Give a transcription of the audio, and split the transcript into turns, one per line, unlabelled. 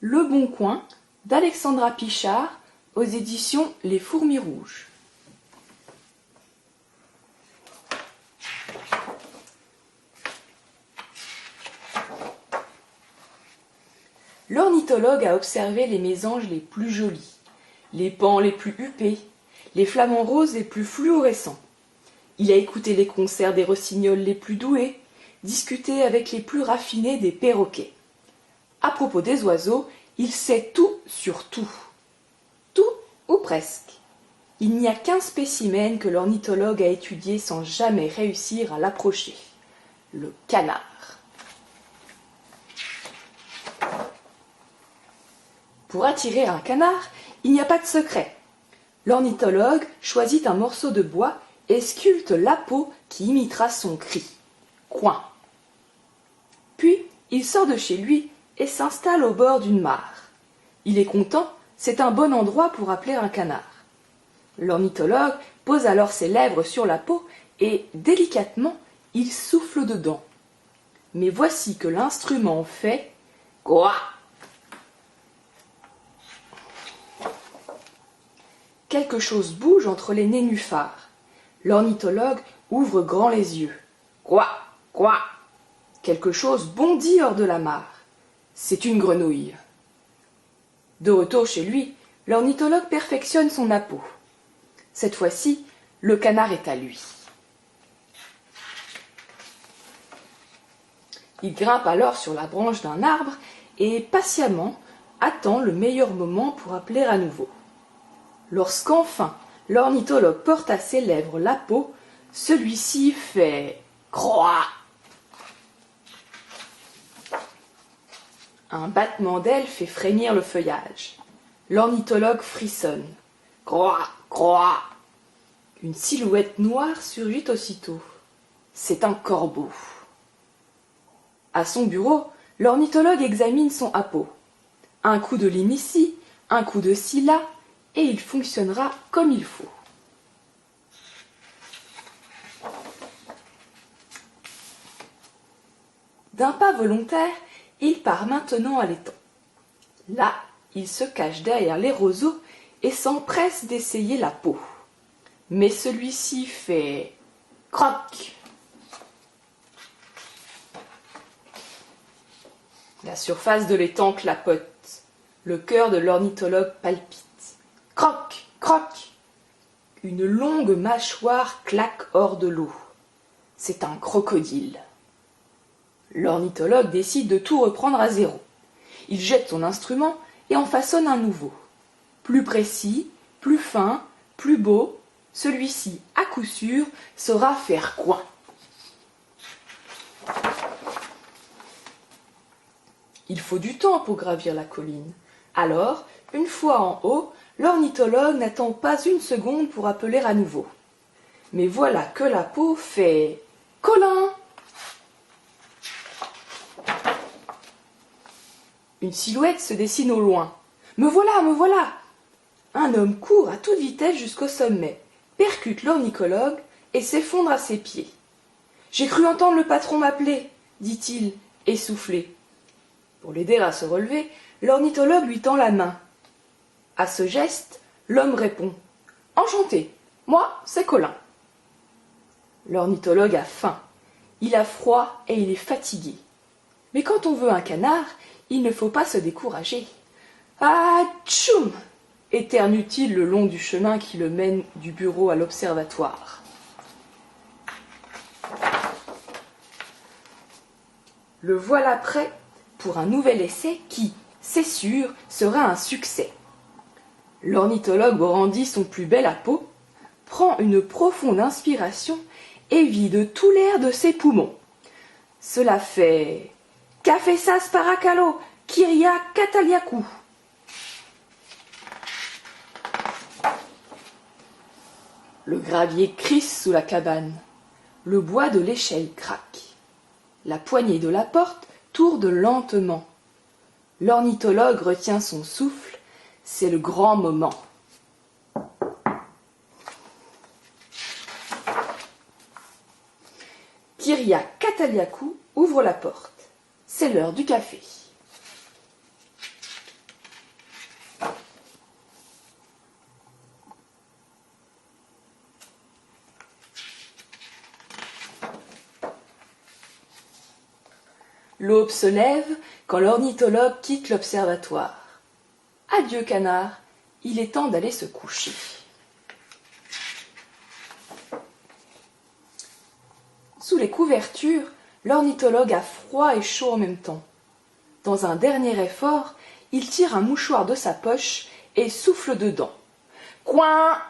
Le Bon Coin d'Alexandra Pichard aux éditions Les Fourmis Rouges. L'ornithologue a observé les mésanges les plus jolis, les paons les plus huppés, les flamants roses les plus fluorescents. Il a écouté les concerts des rossignols les plus doués, discuté avec les plus raffinés des perroquets. À propos des oiseaux, il sait tout sur tout. Tout ou presque. Il n'y a qu'un spécimen que l'ornithologue a étudié sans jamais réussir à l'approcher. Le canard. Pour attirer un canard, il n'y a pas de secret. L'ornithologue choisit un morceau de bois et sculpte la peau qui imitera son cri. Coin. Puis, il sort de chez lui et s'installe au bord d'une mare. Il est content, c'est un bon endroit pour appeler un canard. L'ornithologue pose alors ses lèvres sur la peau et, délicatement, il souffle dedans. Mais voici que l'instrument fait « Quoi ?» Quelque chose bouge entre les nénuphars. L'ornithologue ouvre grand les yeux. « Quoi ? Quoi ?» Quelque chose bondit hors de la mare. C'est une grenouille. De retour chez lui, l'ornithologue perfectionne son appôt. Cette fois-ci, le canard est à lui. Il grimpe alors sur la branche d'un arbre et patiemment attend le meilleur moment pour appeler à nouveau. Lorsqu'enfin l'ornithologue porte à ses lèvres la peau, celui-ci fait « Croix !» Un battement d'ailes fait frémir le feuillage. L'ornithologue frissonne. « Croix ! Croix !» Une silhouette noire surgit aussitôt. C'est un corbeau. À son bureau, l'ornithologue examine son appôt. Un coup de lime ici, un coup de scie là, et il fonctionnera comme il faut. D'un pas volontaire, il part maintenant à l'étang. Là, il se cache derrière les roseaux et s'empresse d'essayer la peau. Mais celui-ci fait « croc !» La surface de l'étang clapote. Le cœur de l'ornithologue palpite. Croc ! Croc ! Une longue mâchoire claque hors de l'eau. C'est un crocodile. L'ornithologue décide de tout reprendre à zéro. Il jette son instrument et en façonne un nouveau. Plus précis, plus fin, plus beau, celui-ci, à coup sûr, saura faire coin. Il faut du temps pour gravir la colline. Alors, une fois en haut, l'ornithologue n'attend pas une seconde pour appeler à nouveau. Mais voilà que la peau fait « Colin !» Une silhouette se dessine au loin. « Me voilà, me voilà !» Un homme court à toute vitesse jusqu'au sommet, percute l'ornithologue et s'effondre à ses pieds. « J'ai cru entendre le patron m'appeler, » dit-il, essoufflé. Pour l'aider à se relever, l'ornithologue lui tend la main. À ce geste, l'homme répond « Enchanté, moi c'est Colin. » L'ornithologue a faim, il a froid et il est fatigué. Mais quand on veut un canard, il ne faut pas se décourager. « Ah, tchoum !» éternue-t-il le long du chemin qui le mène du bureau à l'observatoire. Le voilà prêt pour un nouvel essai qui, c'est sûr, sera un succès. L'ornithologue brandit son plus bel appôt, prend une profonde inspiration et vide tout l'air de ses poumons. Cela fait « Cafésas paracalo, Kyria Kataliakou ». Le gravier crisse sous la cabane. Le bois de l'échelle craque. La poignée de la porte tourne lentement. L'ornithologue retient son souffle. C'est le grand moment. Kyria Kataliakou ouvre la porte. C'est l'heure du café. L'aube se lève quand l'ornithologue quitte l'observatoire. Adieu, canard, il est temps d'aller se coucher. Sous les couvertures, l'ornithologue a froid et chaud en même temps. Dans un dernier effort, il tire un mouchoir de sa poche et souffle dedans. Coin!